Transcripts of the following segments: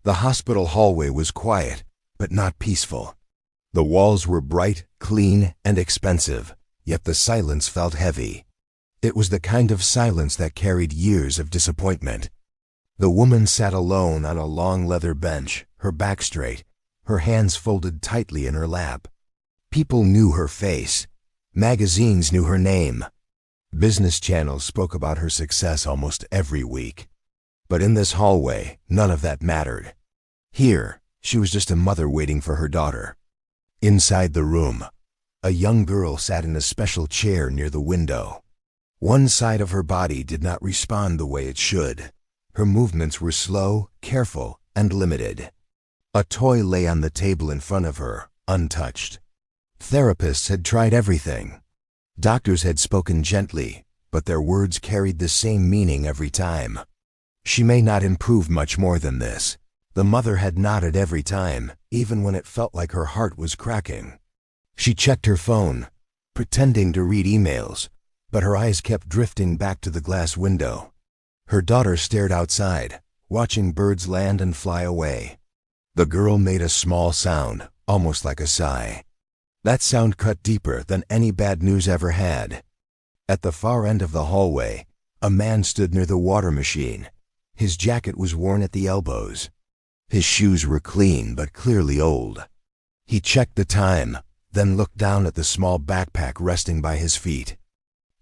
The hospital hallway was quiet, but not peaceful. The walls were bright, clean, and expensive, yet the silence felt heavy. It was the kind of silence that carried years of disappointment. The woman sat alone on a long leather bench, her back straight, her hands folded tightly in her lap. People knew her face. Magazines knew her name. Business channels spoke about her success almost every week. But in this hallway, none of that mattered. Here, she was just a mother waiting for her daughter. Inside the room, a young girl sat in a special chair near the window. One side of her body did not respond the way it should. Her movements were slow, careful, and limited. A toy lay on the table in front of her, untouched. Therapists had tried everything. Doctors had spoken gently, but their words carried the same meaning every time. She may not improve much more than this. The mother had nodded every time, even when it felt like her heart was cracking. She checked her phone, pretending to read emails, but her eyes kept drifting back to the glass window. Her daughter stared outside, watching birds land and fly away. The girl made a small sound, almost like a sigh. That sound cut deeper than any bad news ever had. At the far end of the hallway, a man stood near the water machine. His jacket was worn at the elbows. His shoes were clean but clearly old. He checked the time, then looked down at the small backpack resting by his feet.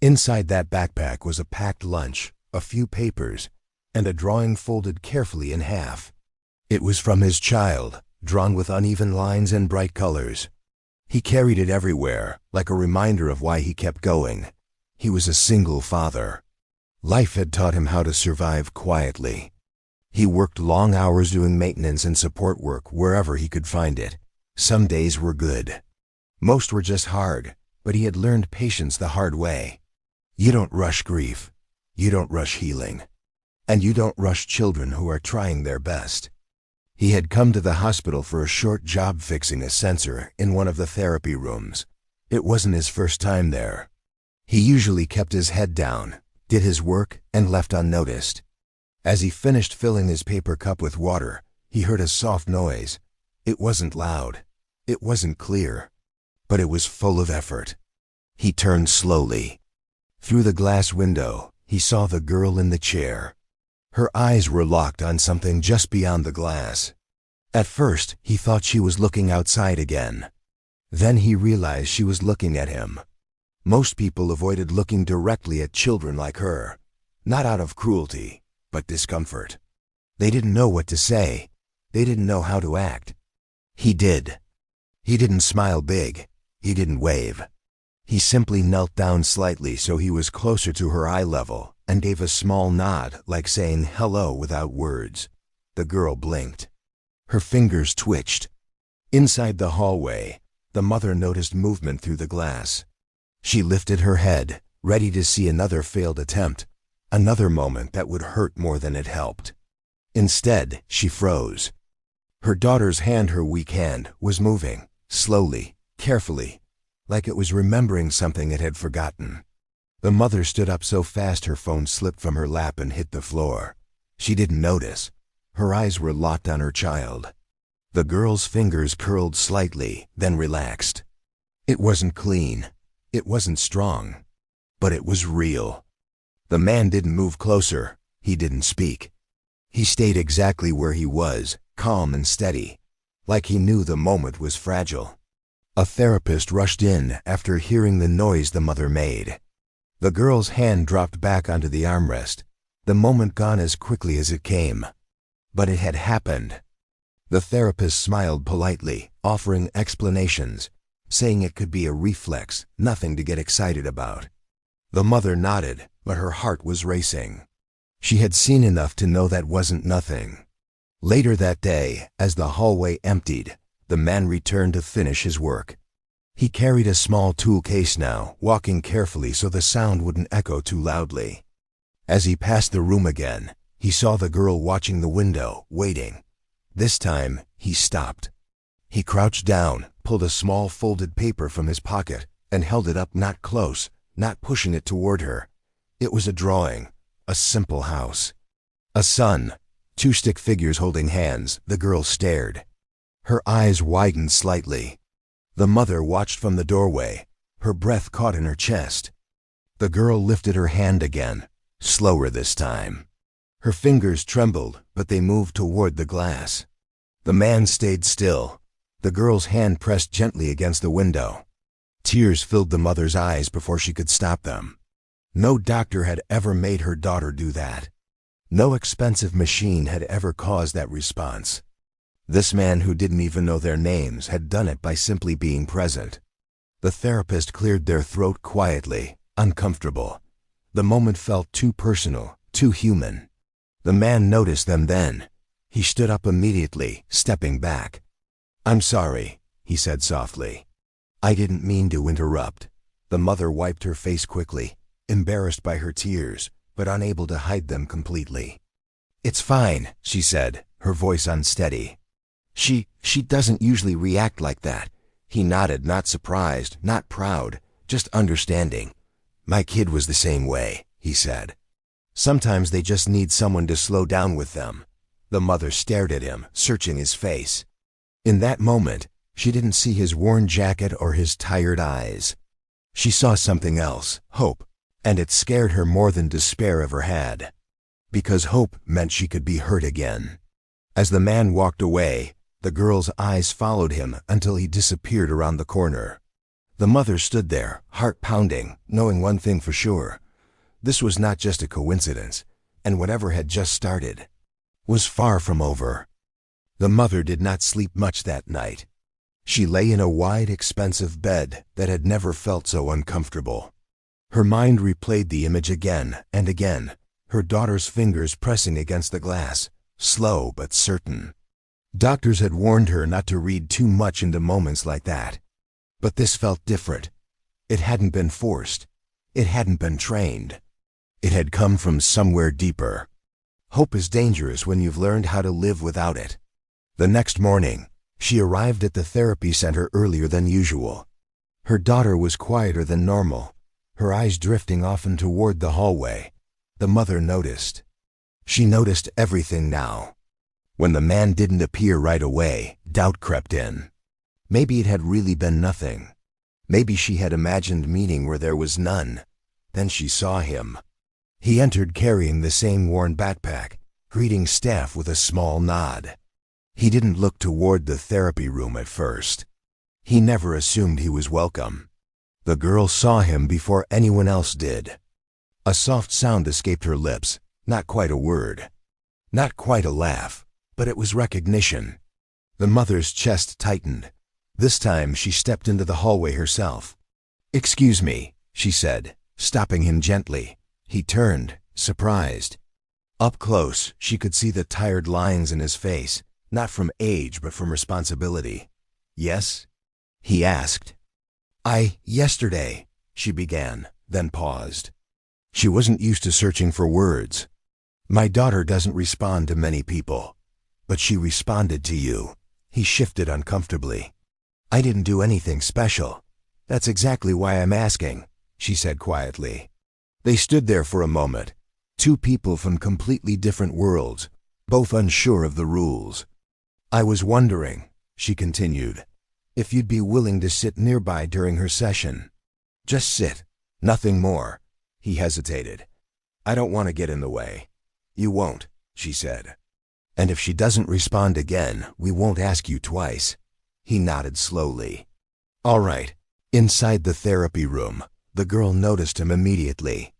Inside that backpack was a packed lunch, a few papers, and a drawing folded carefully in half. It was from his child, drawn with uneven lines and bright colors. He carried it everywhere, like a reminder of why he kept going. He was a single father. Life had taught him how to survive quietly. He worked long hours doing maintenance and support work wherever he could find it. Some days were good. Most were just hard, but he had learned patience the hard way. You don't rush grief. You don't rush healing. And you don't rush children who are trying their best. He had come to the hospital for a short job fixing a sensor in one of the therapy rooms. It wasn't his first time there. He usually kept his head down, did his work, and left unnoticed. As he finished filling his paper cup with water, he heard a soft noise. It wasn't loud. It wasn't clear. But it was full of effort. He turned slowly. Through the glass window, he saw the girl in the chair. Her eyes were locked on something just beyond the glass. At first, he thought she was looking outside again. Then he realized she was looking at him. Most people avoided looking directly at children like her, not out of cruelty, but discomfort. They didn't know what to say. They didn't know how to act. He did. He didn't smile big. He didn't wave. He simply knelt down slightly so he was closer to her eye level and gave a small nod, like saying hello without words. The girl blinked. Her fingers twitched. Inside the hallway, the mother noticed movement through the glass. She lifted her head, ready to see another failed attempt, another moment that would hurt more than it helped. Instead, she froze. Her daughter's hand, her weak hand, was moving, slowly, carefully, like it was remembering something it had forgotten. The mother stood up so fast her phone slipped from her lap and hit the floor. She didn't notice. Her eyes were locked on her child. The girl's fingers curled slightly, then relaxed. It wasn't clean. It wasn't strong. But it was real. The man didn't move closer. He didn't speak. He stayed exactly where he was, calm and steady, like he knew the moment was fragile. A therapist rushed in after hearing the noise the mother made. The girl's hand dropped back onto the armrest, the moment gone as quickly as it came. But it had happened. The therapist smiled politely, offering explanations, saying it could be a reflex, nothing to get excited about. The mother nodded, but her heart was racing. She had seen enough to know that wasn't nothing. Later that day, as the hallway emptied, the man returned to finish his work. He carried a small tool case now, walking carefully so the sound wouldn't echo too loudly. As he passed the room again, he saw the girl watching the window, waiting. This time, he stopped. He crouched down, pulled a small folded paper from his pocket, and held it up not close, not pushing it toward her. It was a drawing, a simple house. A sun, Two stick figures holding hands. The girl stared. Her eyes widened slightly. The mother watched from the doorway, her breath caught in her chest. The girl lifted her hand again, slower this time. Her fingers trembled, but they moved toward the glass. The man stayed still. The girl's hand pressed gently against the window. Tears filled the mother's eyes before she could stop them. No doctor had ever made her daughter do that. No expensive machine had ever caused that response. This man, who didn't even know their names, had done it by simply being present. The therapist cleared their throat quietly, uncomfortable. The moment felt too personal, too human. The man noticed them then. He stood up immediately, stepping back. "I'm sorry," he said softly. "I didn't mean to interrupt." The mother wiped her face quickly, embarrassed by her tears, but unable to hide them completely. "It's fine," she said, her voice unsteady. She doesn't usually react like that." He nodded, not surprised, not proud, just understanding. "My kid was the same way," he said. "Sometimes they just need someone to slow down with them." The mother stared at him, searching his face. In that moment, she didn't see his worn jacket or his tired eyes. She saw something else, hope, and it scared her more than despair ever had. Because hope meant she could be hurt again. As the man walked away, the girl's eyes followed him until he disappeared around the corner. The mother stood there, heart pounding, knowing one thing for sure. This was not just a coincidence, and whatever had just started was far from over. The mother did not sleep much that night. She lay in a wide, expensive bed that had never felt so uncomfortable. Her mind replayed the image again and again, her daughter's fingers pressing against the glass, slow but certain. Doctors had warned her not to read too much into moments like that. But this felt different. It hadn't been forced. It hadn't been trained. It had come from somewhere deeper. Hope is dangerous when you've learned how to live without it. The next morning, she arrived at the therapy center earlier than usual. Her daughter was quieter than normal, her eyes drifting often toward the hallway. The mother noticed. She noticed everything now. When the man didn't appear right away, doubt crept in. Maybe it had really been nothing. Maybe she had imagined meaning where there was none. Then she saw him. He entered carrying the same worn backpack, greeting staff with a small nod. He didn't look toward the therapy room at first. He never assumed he was welcome. The girl saw him before anyone else did. A soft sound escaped her lips, not quite a word. Not quite a laugh, but it was recognition. The mother's chest tightened. This time she stepped into the hallway herself. "Excuse me," she said, stopping him gently. He turned, surprised. Up close, she could see the tired lines in his face, not from age but from responsibility. "Yes?" he asked. Yesterday," she began, then paused. She wasn't used to searching for words. "My daughter doesn't respond to many people, but she responded to you." He shifted uncomfortably. "I didn't do anything special. That's exactly why I'm asking," she said quietly. They stood there for a moment, two people from completely different worlds, both unsure of the rules. "I was wondering," she continued, "if you'd be willing to sit nearby during her session. Just sit, nothing more." He hesitated. "I don't want to get in the way." "You won't," she said. "And if she doesn't respond again, we won't ask you twice." He nodded slowly. "All right." Inside the therapy room, the girl noticed him immediately.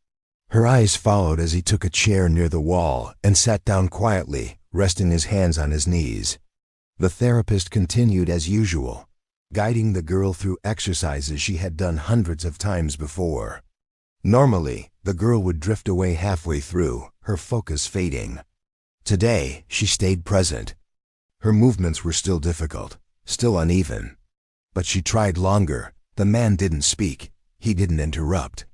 Her eyes followed as he took a chair near the wall and sat down quietly, resting his hands on his knees. The therapist continued as usual, guiding the girl through exercises she had done hundreds of times before. Normally, the girl would drift away halfway through, her focus fading. Today, she stayed present. Her movements were still difficult, still uneven. But she tried longer. The man didn't speak. He didn't interrupt.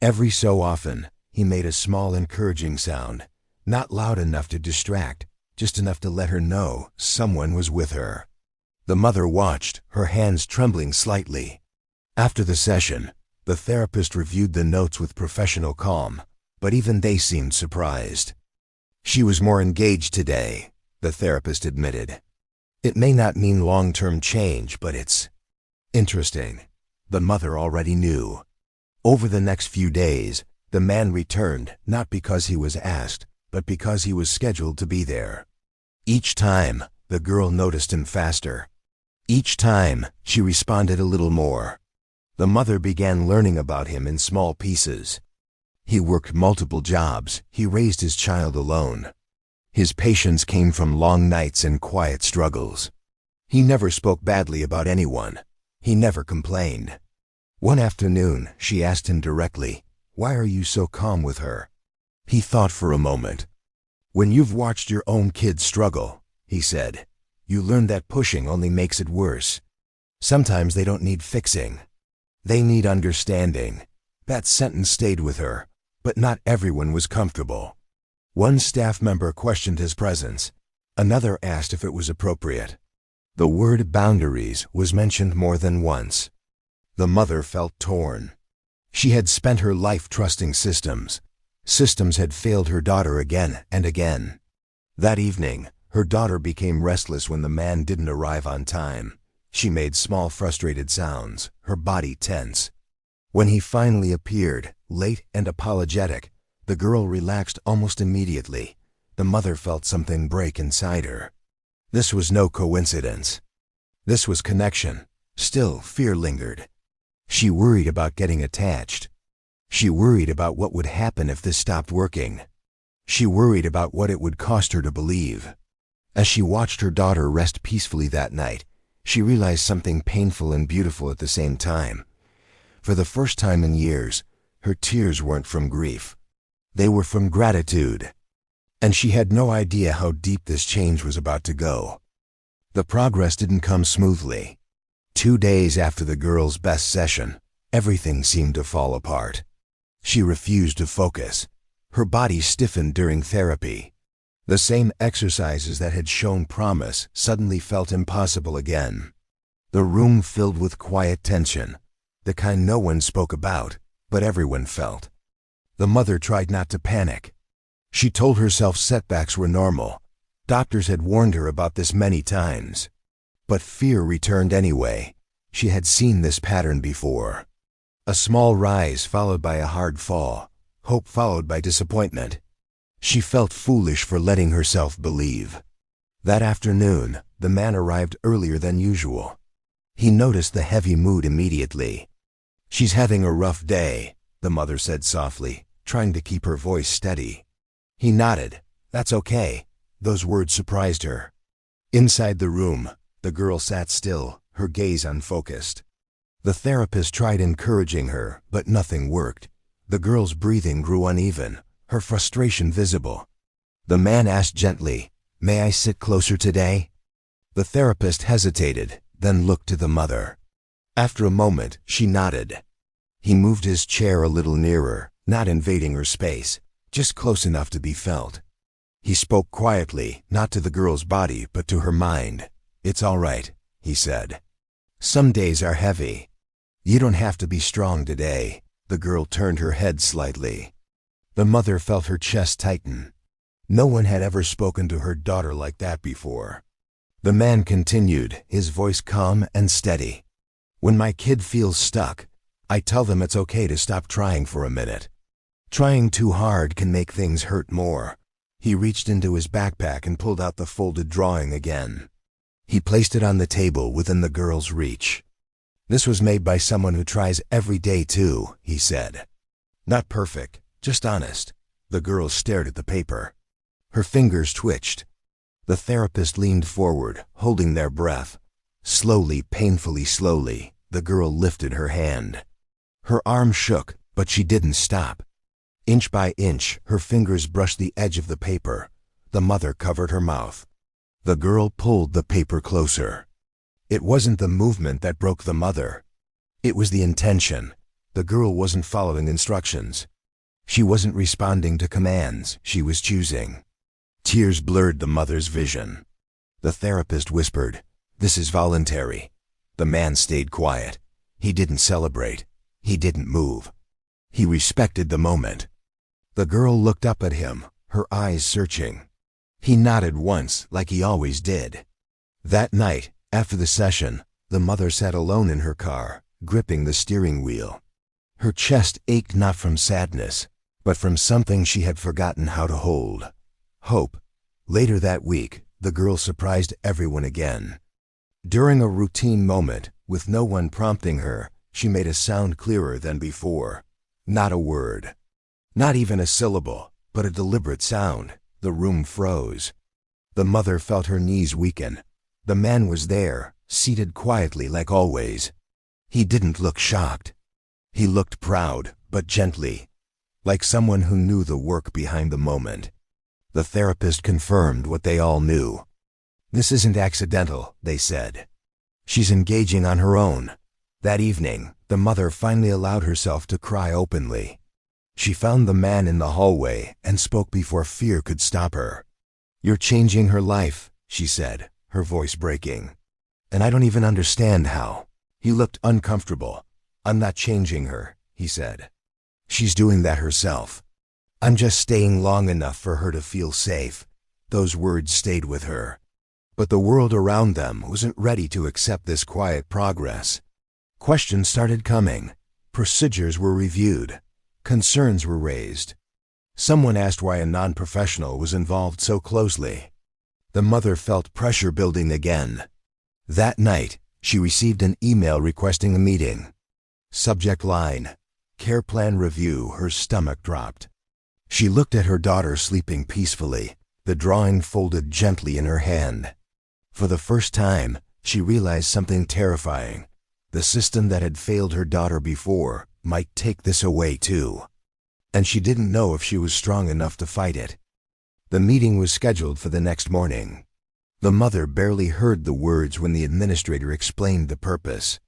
Every so often, he made a small encouraging sound, not loud enough to distract, just enough to let her know someone was with her. The mother watched, her hands trembling slightly. After the session, the therapist reviewed the notes with professional calm, but even they seemed surprised. She was more engaged today, the therapist admitted. It may not mean long-term change, but it's interesting. The mother already knew. Over the next few days, the man returned, not because he was asked, but because he was scheduled to be there. Each time, the girl noticed him faster. Each time, she responded a little more. The mother began learning about him in small pieces. He worked multiple jobs. He raised his child alone. His patience came from long nights and quiet struggles. He never spoke badly about anyone. He never complained. One afternoon, she asked him directly, "Why are you so calm with her?" He thought for a moment. "When you've watched your own kids struggle," he said, "you learn that pushing only makes it worse. Sometimes they don't need fixing. They need understanding." That sentence stayed with her, but not everyone was comfortable. One staff member questioned his presence. Another asked if it was appropriate. The word boundaries was mentioned more than once. The mother felt torn. She had spent her life trusting systems. Systems had failed her daughter again and again. That evening, her daughter became restless when the man didn't arrive on time. She made small frustrated sounds, her body tense. When he finally appeared, late and apologetic, the girl relaxed almost immediately. The mother felt something break inside her. This was no coincidence. This was connection. Still, fear lingered. She worried about getting attached. She worried about what would happen if this stopped working. She worried about what it would cost her to believe. As she watched her daughter rest peacefully that night, she realized something painful and beautiful at the same time. For the first time in years, her tears weren't from grief. They were from gratitude. And she had no idea how deep this change was about to go. The progress didn't come smoothly. 2 days after the girl's best session, everything seemed to fall apart. She refused to focus. Her body stiffened during therapy. The same exercises that had shown promise suddenly felt impossible again. The room filled with quiet tension, the kind no one spoke about, but everyone felt. The mother tried not to panic. She told herself setbacks were normal. Doctors had warned her about this many times. But fear returned anyway. She had seen this pattern before. A small rise followed by a hard fall, hope followed by disappointment. She felt foolish for letting herself believe. That afternoon, the man arrived earlier than usual. He noticed the heavy mood immediately. "She's having a rough day," the mother said softly, trying to keep her voice steady. He nodded. "That's okay." Those words surprised her. Inside the room, the girl sat still, her gaze unfocused. The therapist tried encouraging her, but nothing worked. The girl's breathing grew uneven, her frustration visible. The man asked gently, "May I sit closer today?" The therapist hesitated, then looked to the mother. After a moment, she nodded. He moved his chair a little nearer, not invading her space, just close enough to be felt. He spoke quietly, not to the girl's body, but to her mind. "It's all right," he said. "Some days are heavy. You don't have to be strong today." The girl turned her head slightly. The mother felt her chest tighten. No one had ever spoken to her daughter like that before. The man continued, his voice calm and steady. "When my kid feels stuck, I tell them it's okay to stop trying for a minute. Trying too hard can make things hurt more." He reached into his backpack and pulled out the folded drawing again. He placed it on the table within the girl's reach. "This was made by someone who tries every day too," he said. "Not perfect, just honest." The girl stared at the paper. Her fingers twitched. The therapist leaned forward, holding their breath. Slowly, painfully slowly, the girl lifted her hand. Her arm shook, but she didn't stop. Inch by inch, her fingers brushed the edge of the paper. The mother covered her mouth. The girl pulled the paper closer. It wasn't the movement that broke the mother. It was the intention. The girl wasn't following instructions. She wasn't responding to commands. She was choosing. Tears blurred the mother's vision. The therapist whispered, "This is voluntary." The man stayed quiet. He didn't celebrate. He didn't move. He respected the moment. The girl looked up at him, her eyes searching. He nodded once, like he always did. That night, after the session, the mother sat alone in her car, gripping the steering wheel. Her chest ached not from sadness, but from something she had forgotten how to hold: hope. Later that week, the girl surprised everyone again. During a routine moment, with no one prompting her, she made a sound clearer than before. Not a word. Not even a syllable, but a deliberate sound. The room froze. The mother felt her knees weaken. The man was there, seated quietly like always. He didn't look shocked. He looked proud, but gently, like someone who knew the work behind the moment. The therapist confirmed what they all knew. "This isn't accidental," they said. "She's engaging on her own." That evening, the mother finally allowed herself to cry openly. She found the man in the hallway and spoke before fear could stop her. "You're changing her life," she said, her voice breaking. "And I don't even understand how." He looked uncomfortable. "I'm not changing her," he said. "She's doing that herself. I'm just staying long enough for her to feel safe." Those words stayed with her. But the world around them wasn't ready to accept this quiet progress. Questions started coming. Procedures were reviewed. Concerns were raised. Someone asked why a non-professional was involved so closely. The mother felt pressure building again. That night, she received an email requesting a meeting. Subject line: Care Plan Review. Her stomach dropped. She looked at her daughter sleeping peacefully, the drawing folded gently in her hand. For the first time, she realized something terrifying. The system that had failed her daughter before might take this away too. And she didn't know if she was strong enough to fight it. The meeting was scheduled for the next morning. The mother barely heard the words when the administrator explained the purpose.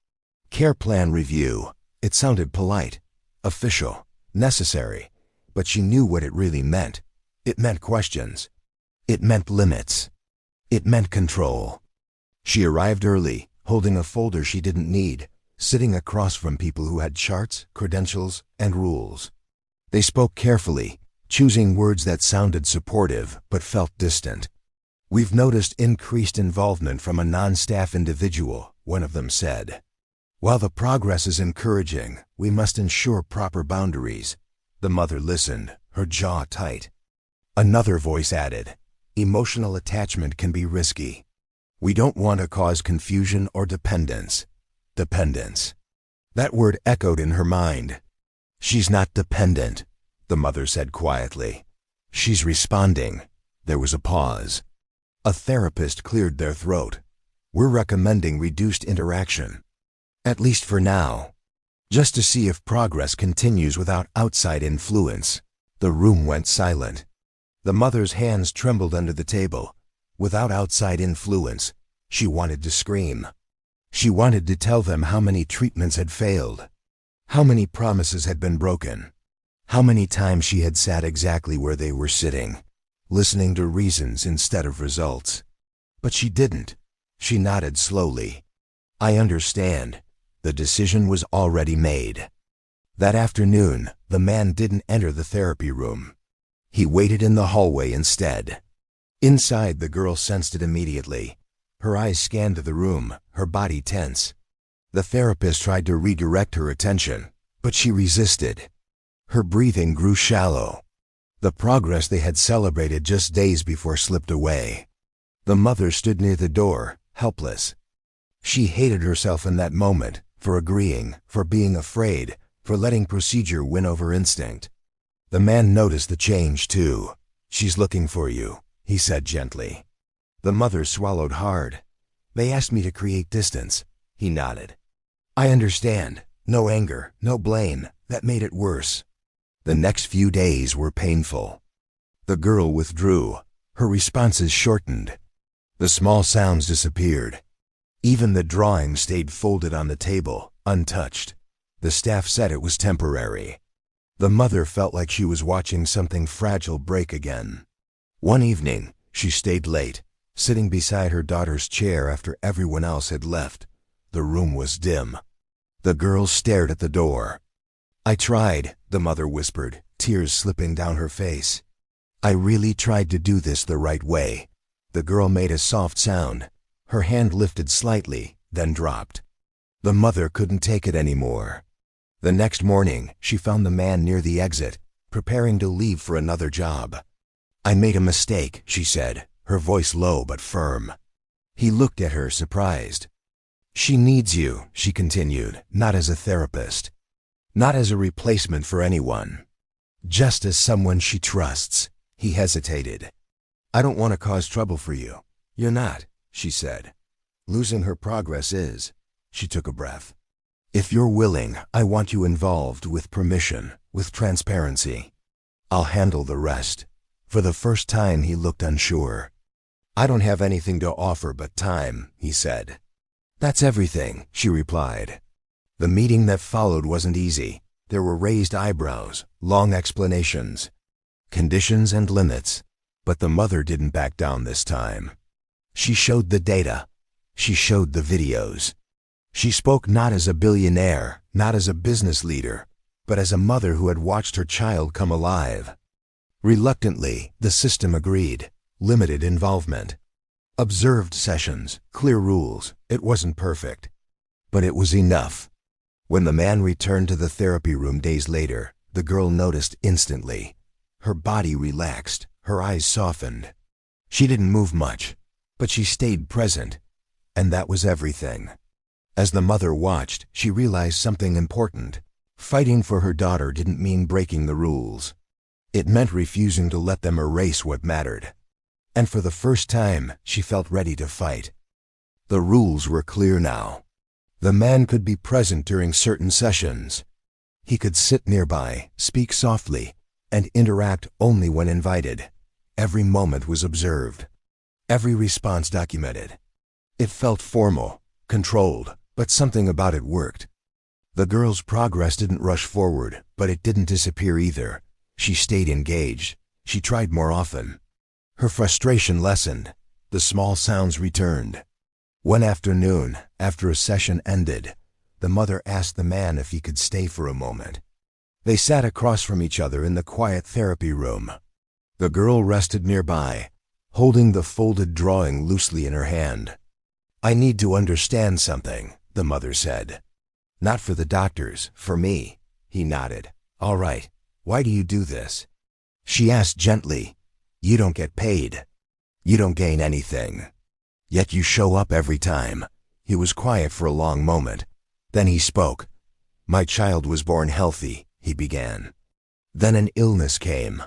Care Plan Review. It sounded polite, official, necessary, but she knew what it really meant. It meant questions. It meant limits. It meant control. She arrived early, holding a folder she didn't need, sitting across from people who had charts, credentials, and rules. They spoke carefully, choosing words that sounded supportive but felt distant. "We've noticed increased involvement from a non-staff individual," one of them said. "While the progress is encouraging, we must ensure proper boundaries." The mother listened, her jaw tight. Another voice added, "Emotional attachment can be risky. We don't want to cause confusion or dependence." Dependence. That word echoed in her mind. "She's not dependent," the mother said quietly. "She's responding." There was a pause. A therapist cleared their throat. "We're recommending reduced interaction. At least for now. Just to see if progress continues without outside influence." The room went silent. The mother's hands trembled under the table. Without outside influence, she wanted to scream. She wanted to tell them how many treatments had failed, how many promises had been broken, how many times she had sat exactly where they were sitting, listening to reasons instead of results. But she didn't. She nodded slowly. "I understand." The decision was already made. That afternoon, the man didn't enter the therapy room. He waited in the hallway instead. Inside, the girl sensed it immediately. Her eyes scanned the room, her body tense. The therapist tried to redirect her attention, but she resisted. Her breathing grew shallow. The progress they had celebrated just days before slipped away. The mother stood near the door, helpless. She hated herself in that moment, for agreeing, for being afraid, for letting procedure win over instinct. The man noticed the change too. "She's looking for you," he said gently. The mother swallowed hard. "They asked me to create distance." He nodded. "I understand. No anger, no blame. That made it worse." The next few days were painful. The girl withdrew. Her responses shortened. The small sounds disappeared. Even the drawing stayed folded on the table, untouched. The staff said it was temporary. The mother felt like she was watching something fragile break again. One evening, she stayed late, sitting beside her daughter's chair after everyone else had left. The room was dim. The girl stared at the door. "I tried," the mother whispered, tears slipping down her face. I really tried to do this the right way. The girl made a soft sound. Her hand lifted slightly, then dropped. The mother couldn't take it anymore. The next morning, she found the man near the exit, preparing to leave for another job. I made a mistake, she said, her voice low but firm. He looked at her, surprised. She needs you, she continued, not as a therapist. Not as a replacement for anyone. Just as someone she trusts. He hesitated. I don't want to cause trouble for you. You're not, she said. Losing her progress is. She took a breath. If you're willing, I want you involved with permission, with transparency. I'll handle the rest. For the first time, he looked unsure. I don't have anything to offer but time, he said. That's everything, she replied. The meeting that followed wasn't easy. There were raised eyebrows, long explanations, conditions and limits. But the mother didn't back down this time. She showed the data. She showed the videos. She spoke not as a billionaire, not as a business leader, but as a mother who had watched her child come alive. Reluctantly, the system agreed. Limited involvement. Observed sessions, clear rules. It wasn't perfect. But it was enough. When the man returned to the therapy room days later, the girl noticed instantly. Her body relaxed, her eyes softened. She didn't move much, but she stayed present, and that was everything. As the mother watched, she realized something important. Fighting for her daughter didn't mean breaking the rules. It meant refusing to let them erase what mattered. And for the first time, she felt ready to fight. The rules were clear now. The man could be present during certain sessions. He could sit nearby, speak softly, and interact only when invited. Every moment was observed. Every response documented. It felt formal, controlled, but something about it worked. The girl's progress didn't rush forward, but it didn't disappear either. She stayed engaged. She tried more often. Her frustration lessened. The small sounds returned. One afternoon, after a session ended, the mother asked the man if he could stay for a moment. They sat across from each other in the quiet therapy room. The girl rested nearby, holding the folded drawing loosely in her hand. I need to understand something, the mother said. Not for the doctors, for me. He nodded. All right. Why do you do this? She asked gently. You don't get paid. You don't gain anything. Yet you show up every time. He was quiet for a long moment. Then he spoke. My child was born healthy, he began. Then an illness came.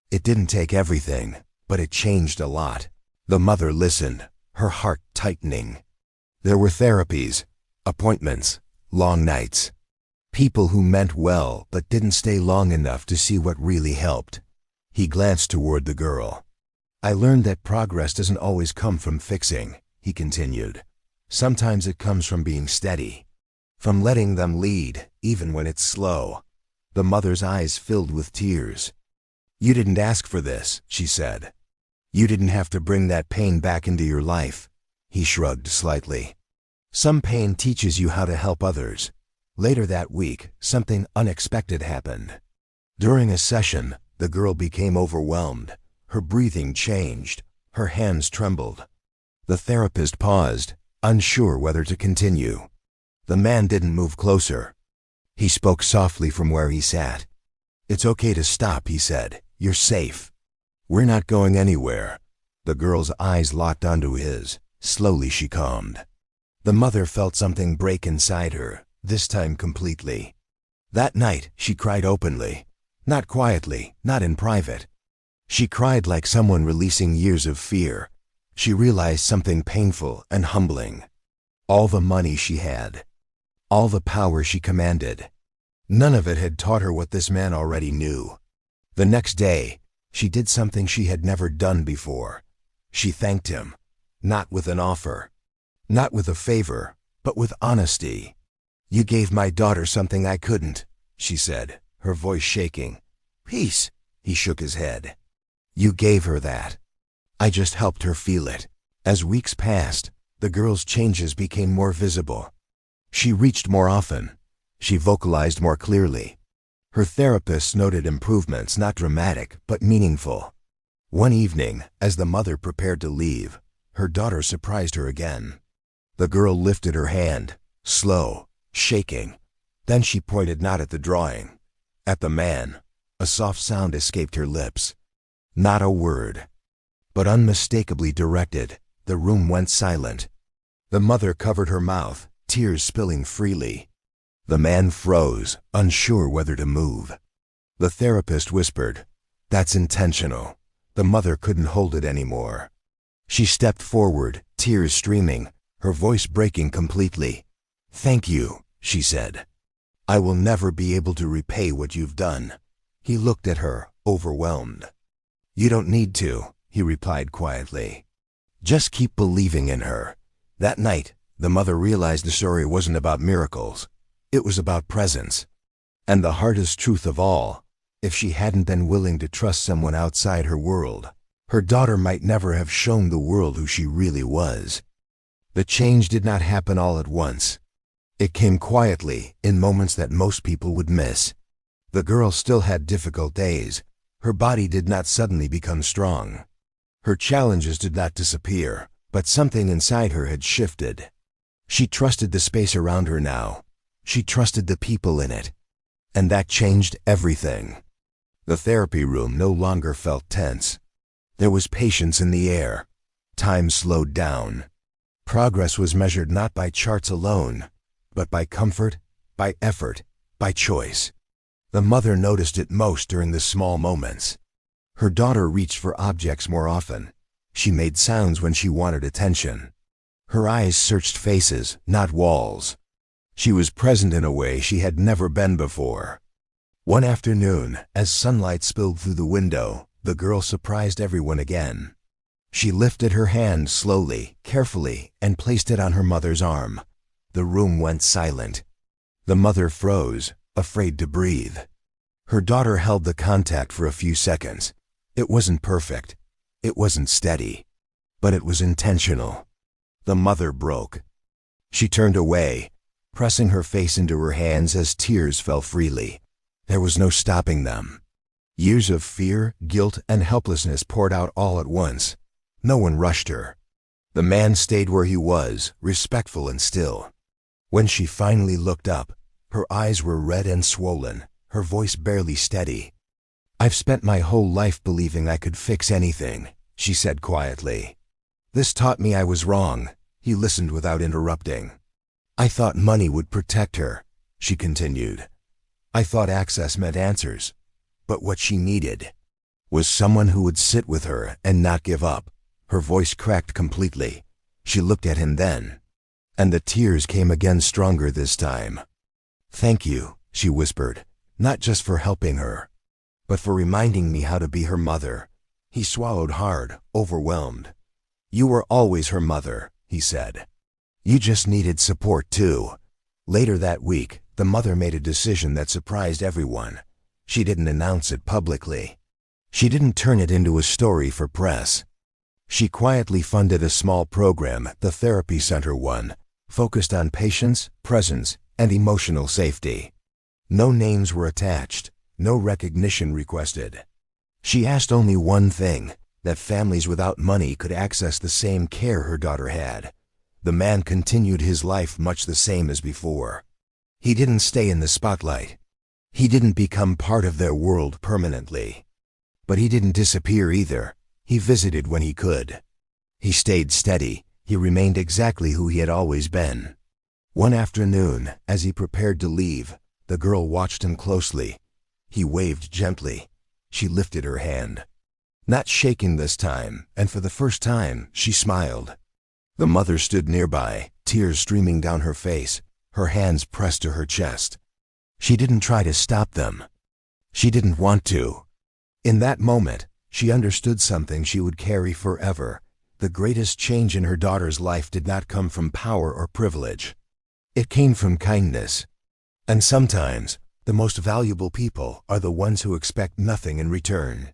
It didn't take everything, but it changed a lot. The mother listened, her heart tightening. There were therapies, appointments, long nights. People who meant well but didn't stay long enough to see what really helped. He glanced toward the girl. I learned that progress doesn't always come from fixing, he continued. Sometimes it comes from being steady, from letting them lead, even when it's slow. The mother's eyes filled with tears. You didn't ask for this, she said. You didn't have to bring that pain back into your life. He shrugged slightly. Some pain teaches you how to help others. Later that week, something unexpected happened. During a session, the girl became overwhelmed. Her breathing changed. Her hands trembled. The therapist paused, unsure whether to continue. The man didn't move closer. He spoke softly from where he sat. It's okay to stop, he said. You're safe. We're not going anywhere. The girl's eyes locked onto his. Slowly she calmed. The mother felt something break inside her, this time completely. That night, she cried openly. Not quietly, not in private. She cried like someone releasing years of fear. She realized something painful and humbling. All the money she had, all the power she commanded, none of it had taught her what this man already knew. The next day, she did something she had never done before. She thanked him, not with an offer, not with a favor, but with honesty. You gave my daughter something I couldn't, she said, her voice shaking. Peace, he shook his head. You gave her that. I just helped her feel it. As weeks passed, the girl's changes became more visible. She reached more often. She vocalized more clearly. Her therapist noted improvements, not dramatic, but meaningful. One evening, as the mother prepared to leave, her daughter surprised her again. The girl lifted her hand, slow, shaking. Then she pointed not at the drawing, at the man. A soft sound escaped her lips. Not a word, but unmistakably directed. The room went silent. The mother covered her mouth, tears spilling freely. The man froze, unsure whether to move. The therapist whispered, "That's intentional." The mother couldn't hold it anymore. She stepped forward, tears streaming, her voice breaking completely. "Thank you," she said. "I will never be able to repay what you've done." He looked at her, overwhelmed. "You don't need to," he replied quietly. "Just keep believing in her." That night, the mother realized the story wasn't about miracles. It was about presence. And the hardest truth of all, if she hadn't been willing to trust someone outside her world, her daughter might never have shown the world who she really was. The change did not happen all at once. It came quietly, in moments that most people would miss. The girl still had difficult days. Her body did not suddenly become strong. Her challenges did not disappear, but something inside her had shifted. She trusted the space around her now. She trusted the people in it. And that changed everything. The therapy room no longer felt tense. There was patience in the air. Time slowed down. Progress was measured not by charts alone, but by comfort, by effort, by choice. The mother noticed it most during the small moments. Her daughter reached for objects more often. She made sounds when she wanted attention. Her eyes searched faces, not walls. She was present in a way she had never been before. One afternoon, as sunlight spilled through the window, the girl surprised everyone again. She lifted her hand slowly, carefully, and placed it on her mother's arm. The room went silent. The mother froze, afraid to breathe. Her daughter held the contact for a few seconds. It wasn't perfect. It wasn't steady. But it was intentional. The mother broke. She turned away, pressing her face into her hands as tears fell freely. There was no stopping them. Years of fear, guilt, and helplessness poured out all at once. No one rushed her. The man stayed where he was, respectful and still. When she finally looked up, her eyes were red and swollen, her voice barely steady. "I've spent my whole life believing I could fix anything," she said quietly. "This taught me I was wrong." He listened without interrupting. "I thought money would protect her," she continued. "I thought access meant answers. But what she needed was someone who would sit with her and not give up." Her voice cracked completely. She looked at him then, and the tears came again, stronger this time. "Thank you," she whispered, "not just for helping her, but for reminding me how to be her mother." He swallowed hard, overwhelmed. "You were always her mother," he said. "You just needed support too." Later that week, the mother made a decision that surprised everyone. She didn't announce it publicly. She didn't turn it into a story for press. She quietly funded a small program, the Therapy Center one, focused on patience, presence, and emotional safety. No names were attached, no recognition requested. She asked only one thing, that families without money could access the same care her daughter had. The man continued his life much the same as before. He didn't stay in the spotlight. He didn't become part of their world permanently. But he didn't disappear either. He visited when he could. He stayed steady. He remained exactly who he had always been. One afternoon, as he prepared to leave, the girl watched him closely. He waved gently. She lifted her hand. Not shaking this time, and for the first time, she smiled. The mother stood nearby, tears streaming down her face, her hands pressed to her chest. She didn't try to stop them. She didn't want to. In that moment, she understood something she would carry forever. The greatest change in her daughter's life did not come from power or privilege. It came from kindness. And sometimes, the most valuable people are the ones who expect nothing in return.